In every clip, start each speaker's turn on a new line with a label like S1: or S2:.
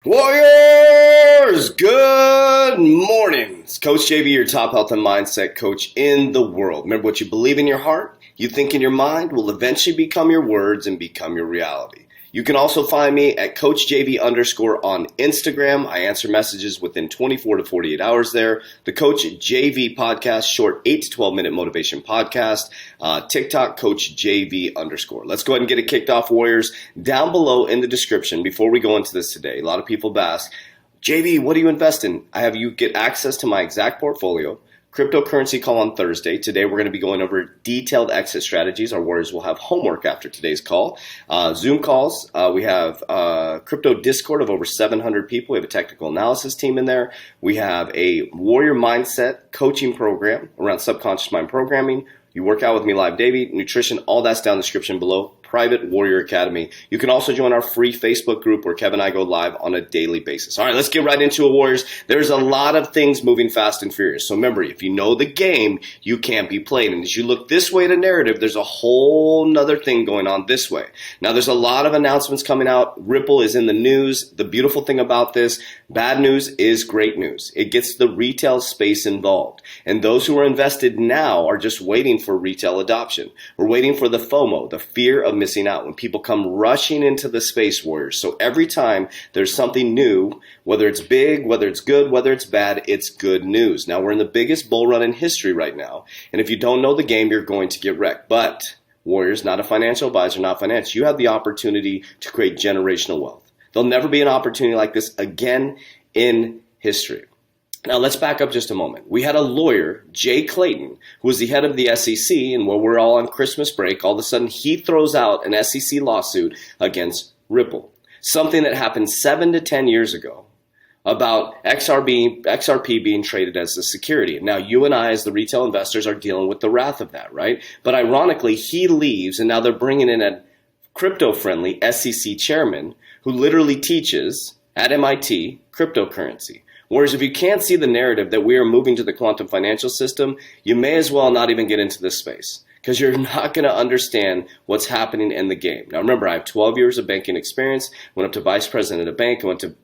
S1: Warriors, good morning. It's Coach JV, your top health and mindset coach in the world. Remember, what you believe in your heart, you think in your mind, will eventually become your words and become your reality. You can also find me at CoachJV_ on Instagram. I answer messages within 24 to 48 hours there. The Coach JV podcast, short 8 to 12 minute motivation podcast. TikTok, CoachJV_. Let's go ahead and get it kicked off, Warriors. Down below in the description, before we go into this today, a lot of people have asked, JV, what do you invest in? I have you get access to my exact portfolio. Cryptocurrency call on Thursday. Today we're going to be going over detailed exit strategies. Our Warriors will have homework after today's call. Zoom calls. We have crypto Discord of over 700 people. We have a technical analysis team in there. We have a Warrior Mindset coaching program around subconscious mind programming. You work out with me live daily, nutrition, all that's down in the description below. Private Warrior Academy. You can also join our free Facebook group where Kevin and I go live on a daily basis. All right, let's get right into it, Warriors. There's a lot of things moving fast and furious. So remember, if you know the game, you can't be played. And as you look this way to narrative, there's a whole nother thing going on this way. Now, there's a lot of announcements coming out. Ripple is in the news. The beautiful thing about this, bad news is great news. It gets the retail space involved. And those who are invested now are just waiting for retail adoption. We're waiting for the FOMO, the fear of missing out, when people come rushing into the space, Warriors. So every time there's something new, whether it's big, whether it's good, whether it's bad, it's good news. Now, we're in the biggest bull run in history right now. And if you don't know the game, you're going to get wrecked. But Warriors, not a financial advisor, not finance, you have the opportunity to create generational wealth. There'll never be an opportunity like this again in history. Now, let's back up just a moment. We had a lawyer, Jay Clayton, who was the head of the SEC, and while we're all on Christmas break, all of a sudden he throws out an SEC lawsuit against Ripple, something that happened 7 to 10 years ago about XRP being traded as a security. Now, you and I, as the retail investors, are dealing with the wrath of that, right? But ironically, he leaves, and now they're bringing in a crypto-friendly SEC chairman who literally teaches at MIT cryptocurrency. Whereas if you can't see the narrative that we are moving to the quantum financial system, you may as well not even get into this space, because you're not going to understand what's happening in the game. Now, remember, I have 12 years of banking experience, went up to vice president at a bank, I went to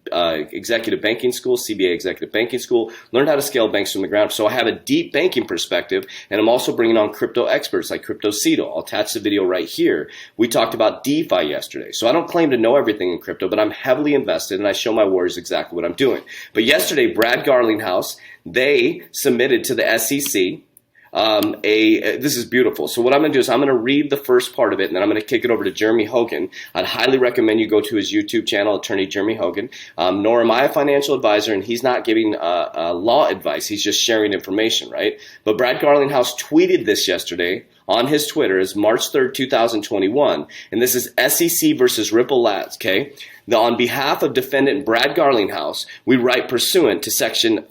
S1: executive banking school, CBA executive banking school, learned how to scale banks from the ground up. So I have a deep banking perspective, and I'm also bringing on crypto experts like Crypto Cito. I'll attach the video right here. We talked about DeFi yesterday. So I don't claim to know everything in crypto, but I'm heavily invested, and I show my Warriors exactly what I'm doing. But yesterday, Brad Garlinghouse, they submitted to the SEC this is beautiful. So what I'm going to do is I'm going to read the first part of it, and then I'm going to kick it over to Jeremy Hogan. I'd highly recommend you go to his YouTube channel, Attorney Jeremy Hogan. Nor am I a financial advisor, and he's not giving law advice. He's just sharing information, right? But Brad Garlinghouse tweeted this yesterday on his Twitter as March 3rd, 2021, and this is SEC versus Ripple Labs, okay? Now, on behalf of defendant Brad Garlinghouse, we write pursuant to section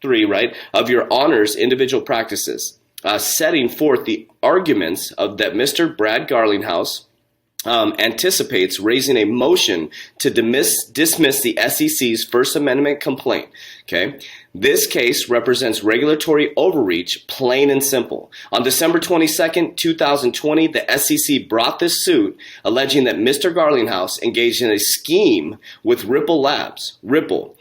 S1: 3, right, of your honors individual practices, setting forth the arguments of that Mr. Brad Garlinghouse anticipates raising a motion to dismiss the SEC's First Amendment complaint. Okay, this case represents regulatory overreach, plain and simple. On December 22nd, 2020, the SEC brought this suit alleging that Mr. Garlinghouse engaged in a scheme with Ripple Labs. Ripple,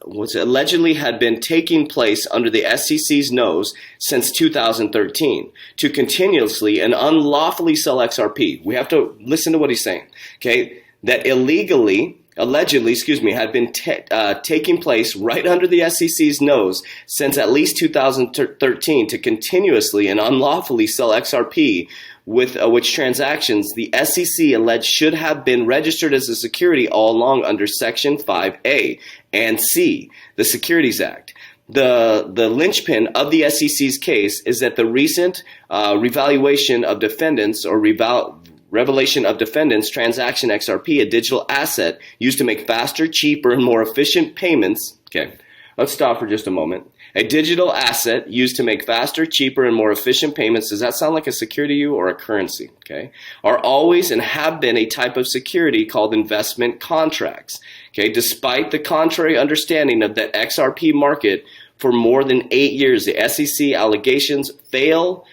S1: what's allegedly had been taking place under the SEC's nose since 2013 to continuously and unlawfully sell XRP. We have to listen to what he's saying, okay? That allegedly, had been taking place right under the SEC's nose since at least 2013 to continuously and unlawfully sell XRP, with which transactions the SEC alleged should have been registered as a security all along under Section 5A and C, the Securities Act. The linchpin of the SEC's case is that the recent revaluation of defendants or revelation of defendants transaction XRP, a digital asset used to make faster, cheaper, and more efficient payments. Okay, let's stop for just a moment. A digital asset used to make faster, cheaper, and more efficient payments, does that sound like a security to you or a currency? Okay, are always and have been a type of security called investment contracts. Okay, despite the contrary understanding of the XRP market for more than 8 years, the SEC allegations fail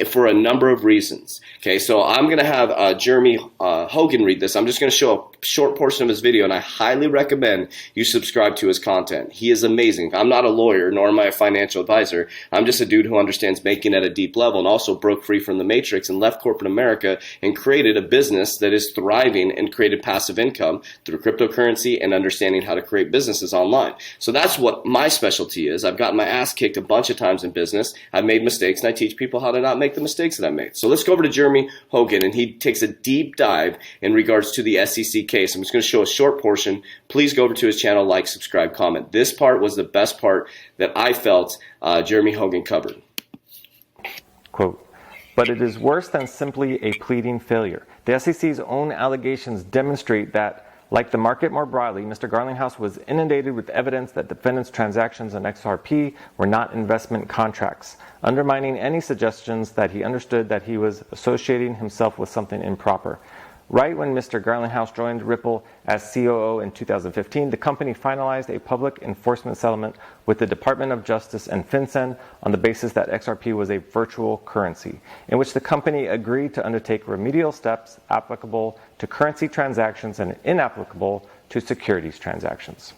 S1: for a number of reasons. Okay, so I'm going to have Jeremy Hogan read this. I'm just going to show a short portion of his video, and I highly recommend you subscribe to his content. He is amazing. I'm not a lawyer, nor am I a financial advisor. I'm just a dude who understands banking at a deep level and also broke free from the matrix and left corporate America and created a business that is thriving and created passive income through cryptocurrency and understanding how to create businesses online. So that's what my specialty is. I've gotten my ass kicked a bunch of times in business. I've made mistakes, and I teach people how to not make the mistakes that I made. So let's go over to Jeremy Hogan, and he takes a deep dive in regards to the SEC case. I'm just going to show a short portion. Please go over to his channel, like, subscribe, comment. This part was the best part that I felt Jeremy Hogan covered.
S2: Quote, but it is worse than simply a pleading failure. The SEC's own allegations demonstrate that, like the market more broadly, Mr. Garlinghouse was inundated with evidence that defendants' transactions on XRP were not investment contracts, undermining any suggestions that he understood that he was associating himself with something improper. Right when Mr. Garlinghouse joined Ripple as COO in 2015, the company finalized a public enforcement settlement with the Department of Justice and FinCEN on the basis that XRP was a virtual currency, in which the company agreed to undertake remedial steps applicable to currency transactions and inapplicable to securities transactions.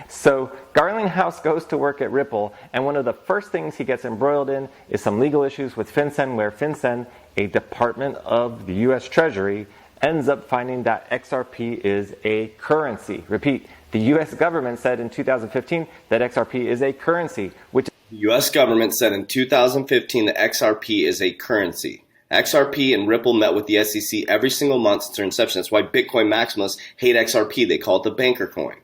S2: So Garlinghouse goes to work at Ripple, and one of the first things he gets embroiled in is some legal issues with FinCEN, where FinCEN, a department of the U.S. Treasury, ends up finding that XRP is a currency. Repeat, the U.S. government said in 2015 that XRP is a currency, which
S1: The U.S. government said in 2015 that XRP is a currency. XRP and Ripple met with the SEC every single month since their inception. That's why Bitcoin maximalists hate XRP. They call it the banker coin.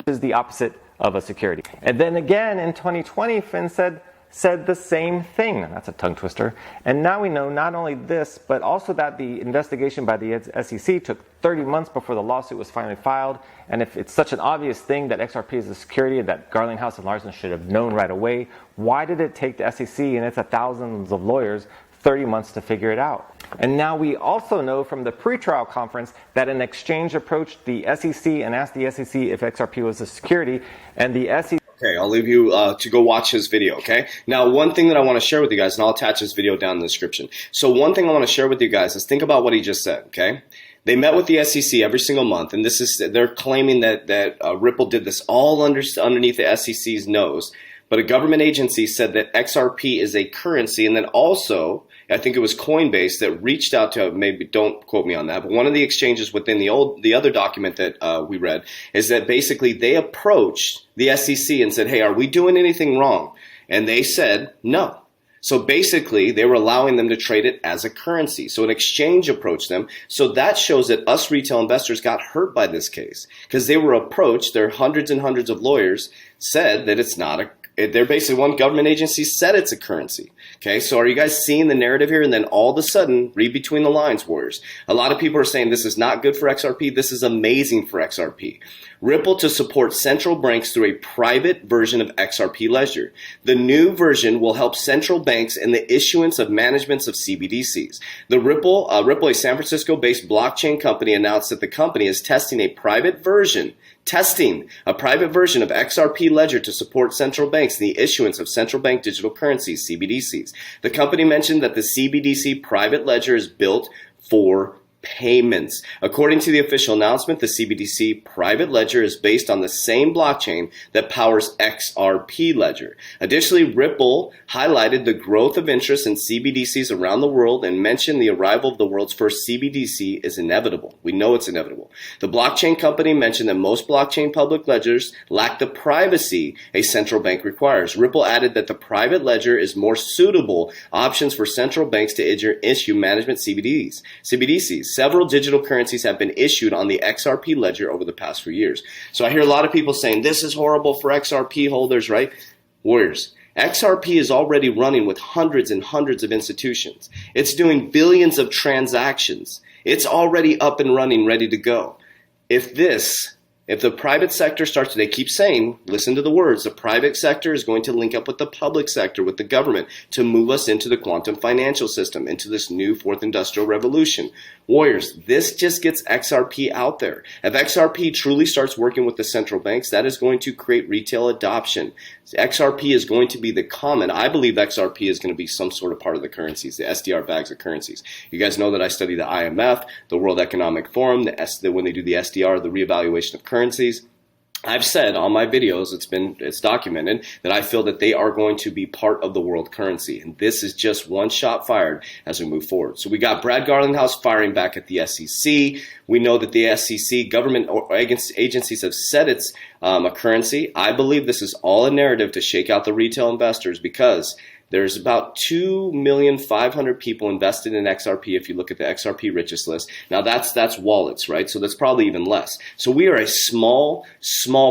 S2: is the opposite of a security. And then again in 2020, FinCEN said the same thing. That's a tongue twister. And now we know not only this, but also that the investigation by the SEC took 30 months before the lawsuit was finally filed. And if it's such an obvious thing that XRP is a security and that Garlinghouse and Larson should have known right away, why did it take the SEC and its thousands of lawyers 30 months to figure it out? And now we also know from the pretrial conference that an exchange approached the SEC and asked the SEC if XRP was a security, and the SEC...
S1: Okay, I'll leave you to go watch his video, okay? Now, one thing that I want to share with you guys, and I'll attach this video down in the description. So one thing I want to share with you guys is think about what he just said, okay? They met with the SEC every single month, and they're claiming that Ripple did this all underneath the SEC's nose. But a government agency said that XRP is a currency, and then also, I think it was Coinbase that reached out to, maybe don't quote me on that, but one of the exchanges within the other document that we read is that basically they approached the SEC and said, hey, are we doing anything wrong? And they said no. So basically, they were allowing them to trade it as a currency. So an exchange approached them. So that shows that us retail investors got hurt by this case because they were approached. Their hundreds and hundreds of lawyers said that it's not a they're basically, one government agency said it's a currency. Okay, so are you guys seeing the narrative here? And then all of a sudden, read between the lines, warriors. A lot of people are saying this is not good for XRP. This is amazing for XRP. Ripple to support central banks through a private version of XRP Ledger. The new version will help central banks in the issuance of managements of CBDCs. The Ripple, a San Francisco-based blockchain company, announced that the company is testing a private version of XRP Ledger to support central banks in the issuance of central bank digital currencies, CBDCs. The company mentioned that the CBDC private ledger is built for payments. According to the official announcement, the CBDC private ledger is based on the same blockchain that powers XRP Ledger. Additionally, Ripple highlighted the growth of interest in CBDCs around the world and mentioned the arrival of the world's first CBDC is inevitable. We know it's inevitable. The blockchain company mentioned that most blockchain public ledgers lack the privacy a central bank requires. Ripple added that the private ledger is more suitable options for central banks to issue management CBDCs. Several digital currencies have been issued on the XRP ledger over the past few years. So I hear a lot of people saying this is horrible for XRP holders, right? Warriors, XRP is already running with hundreds and hundreds of institutions. It's doing billions of transactions. It's already up and running, ready to go. If the private sector starts, they keep saying, listen to the words, the private sector is going to link up with the public sector, with the government, to move us into the quantum financial system, into this new fourth industrial revolution. Warriors, this just gets XRP out there. If XRP truly starts working with the central banks, that is going to create retail adoption. XRP is going to be the common. I believe XRP is going to be some sort of part of the currencies, the SDR bags of currencies. You guys know that I study the IMF, the World Economic Forum, when they do the SDR, the reevaluation of currencies. I've said on my videos, it's documented, that I feel that they are going to be part of the world currency. And this is just one shot fired as we move forward. So we got Brad Garlinghouse firing back at the SEC. We know that the SEC, government agencies have said it's a currency. I believe this is all a narrative to shake out the retail investors, because there's about 2,500,000 people invested in XRP if you look at the XRP richest list. Now that's wallets, right? So that's probably even less. So we are a small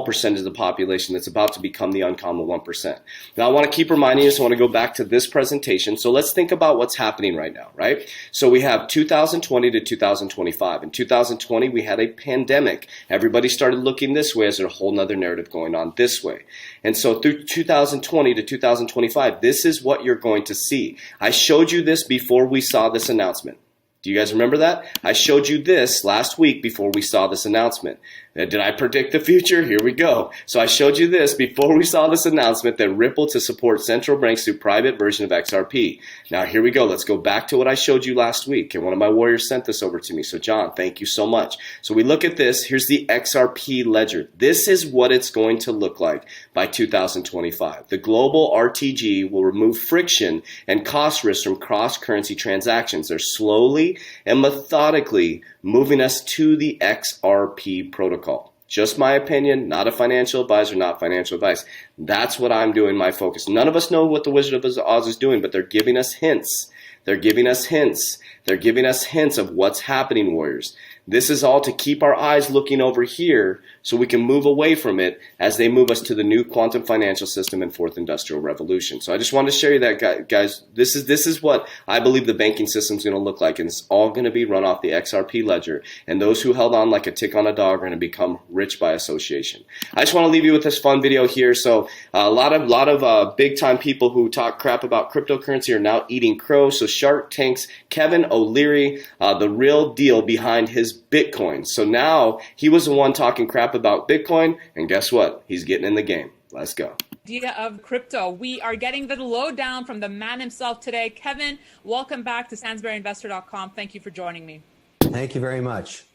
S1: percentage of the population that's about to become the uncommon 1%. Now I want to keep reminding you, so I want to go back to this presentation. So let's think about what's happening right now, right? So we have 2020 to 2025. In 2020, we had a pandemic. Everybody started looking this way as there's a whole nother narrative going on this way. And so through 2020 to 2025, this is what you're going to see. I showed you this before we saw this announcement. Do you guys remember that? I showed you this last week before we saw this announcement. Did I predict the future? Here we go. So I showed you this before we saw this announcement, that Ripple to support central banks through private version of XRP. Now here we go. Let's go back to what I showed you last week. And one of my warriors sent this over to me. So John, thank you so much. So we look at this. Here's the XRP ledger. This is what it's going to look like by 2025. The global RTG will remove friction and cost risks from cross-currency transactions. They're slowly and methodically moving us to the XRP protocol. Just my opinion, not a financial advisor, not financial advice. That's what I'm doing, my focus. None of us know what the Wizard of Oz is doing, but they're giving us hints. They're giving us hints. They're giving us hints of what's happening, Warriors. This is all to keep our eyes looking over here so we can move away from it as they move us to the new quantum financial system and fourth industrial revolution. So I just wanted to share you that, guys. This is what I believe the banking system is going to look like, and it's all going to be run off the XRP ledger. And those who held on like a tick on a dog are going to become rich by association. I just want to leave you with this fun video here. So a lot of big time people who talk crap about cryptocurrency are now eating crow. So Shark Tank's Kevin O'Leary, the real deal behind his Bitcoin. So now he was the one talking crap about Bitcoin, and guess what? He's getting in the game. Let's go.
S3: Idea of crypto. We are getting the lowdown from the man himself today. Kevin, welcome back to SansburyInvestor.com. Thank you for joining me.
S4: Thank you very much.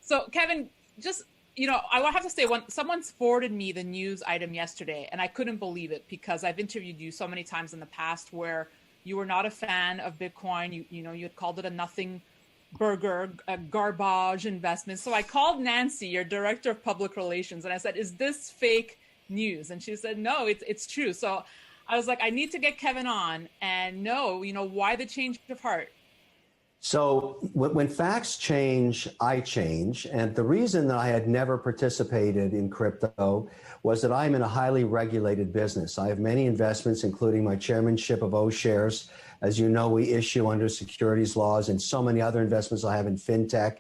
S3: So Kevin, just, I have to say, when someone's forwarded me the news item yesterday, and I couldn't believe it, because I've interviewed you so many times in the past where you were not a fan of Bitcoin. You had called it a nothing burger, a garbage investment. So I called Nancy, your director of public relations, and I said, is this fake news? And she said, no, it's true. So I was like, I need to get Kevin on and know, why the change of heart?
S4: So when facts change, I change. And the reason that I had never participated in crypto was that I'm in a highly regulated business. I have many investments, including my chairmanship of O shares. As you know, we issue under securities laws, and so many other investments I have in fintech.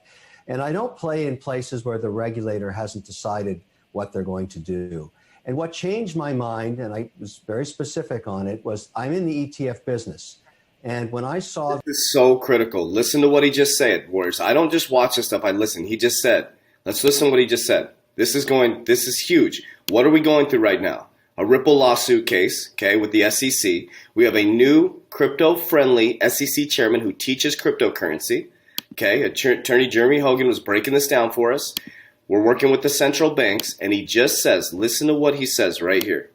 S4: And I don't play in places where the regulator hasn't decided what they're going to do. And what changed my mind, and I was very specific on it, was I'm in the ETF business. And when I saw—
S1: This is so critical. Listen to what he just said, Warriors. I don't just watch this stuff, I listen. He just said, let's listen to what he just said. This is huge. What are we going through right now? A Ripple lawsuit case, okay, with the SEC. We have a new crypto-friendly SEC chairman who teaches cryptocurrency. Okay, Attorney Jeremy Hogan was breaking this down for us. We're working with the central banks, and he just says, listen to what he says right here.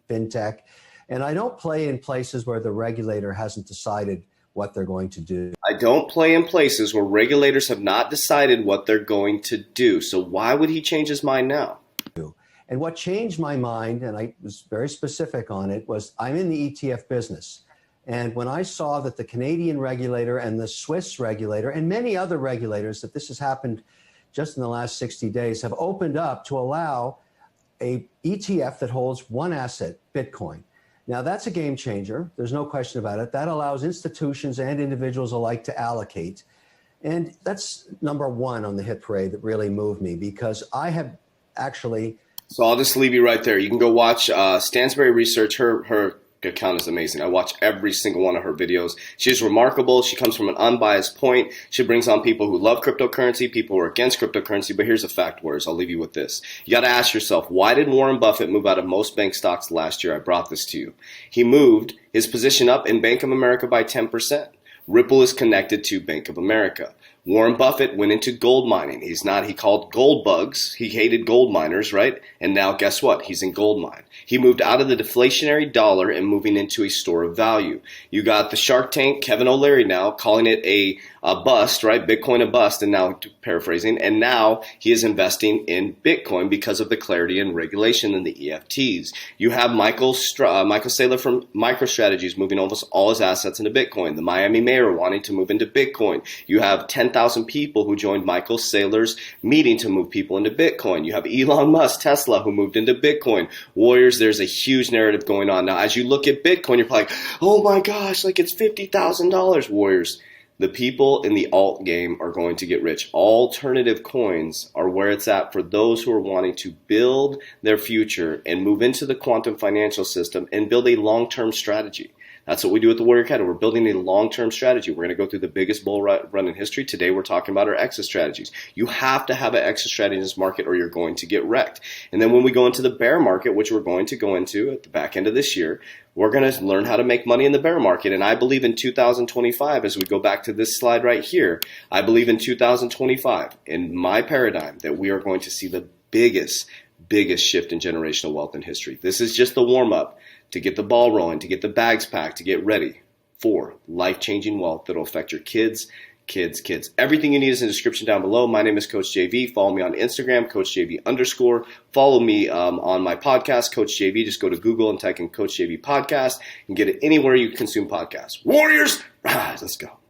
S4: Fintech. And I don't play in places where the regulator hasn't decided what they're going to do.
S1: I don't play in places where regulators have not decided what they're going to do. So why would he change his mind now?
S4: And what changed my mind, and I was very specific on it, was I'm in the ETF business. And when I saw that the Canadian regulator and the Swiss regulator and many other regulators, that this has happened just in the last 60 days, have opened up to allow a ETF that holds one asset, Bitcoin. Now, that's a game changer. There's no question about it. That allows institutions and individuals alike to allocate. And that's number one on the hit parade that really moved me, because I have actually—
S1: So I'll just leave you right there. You can go watch Stansberry Research, her account is amazing. I watch every single one of her videos. She's remarkable. She comes from an unbiased point. She brings on people who love cryptocurrency, people who are against cryptocurrency. But here's a fact, Warriors. I'll leave you with this. You got to ask yourself, why did Warren Buffett move out of most bank stocks last year? I brought this to you. He moved his position up in Bank of America by 10%. Ripple is connected to Bank of America. Warren Buffett went into gold mining. He called gold bugs. He hated gold miners, right? And now guess what? He's in gold mine. He moved out of the deflationary dollar and moving into a store of value. You got the Shark Tank, Kevin O'Leary now calling it a bust, right? Bitcoin a bust, and now paraphrasing, and now he is investing in Bitcoin because of the clarity and regulation in the EFTs. You have Michael Saylor from MicroStrategies moving almost all his assets into Bitcoin. The Miami mayor wanting to move into Bitcoin. You have 10,000 people who joined Michael Saylor's meeting to move people into Bitcoin. You have Elon Musk, Tesla, who moved into Bitcoin. Warriors, there's a huge narrative going on. Now, as you look at Bitcoin, you're probably like, oh my gosh, like it's $50,000. Warriors, the people in the alt game are going to get rich. Alternative coins are where it's at for those who are wanting to build their future and move into the quantum financial system and build a long-term strategy. That's what we do at the Warrior Academy. We're building a long-term strategy. We're going to go through the biggest bull run in history. Today, we're talking about our exit strategies. You have to have an exit strategy in this market or you're going to get wrecked. And then when we go into the bear market, which we're going to go into at the back end of this year, we're going to learn how to make money in the bear market. And I believe in 2025, as we go back to this slide right here, I believe in 2025, in my paradigm, that we are going to see the biggest shift in generational wealth in history. This is just the warm-up to get the ball rolling, to get the bags packed, to get ready for life-changing wealth that will affect your kids. Everything you need is in the description down below. My name is Coach JV. Follow me on Instagram, CoachJV_. Follow me on my podcast, Coach JV. Just go to Google and type in Coach JV Podcast and get it anywhere you consume podcasts. Warriors, rise. Let's go.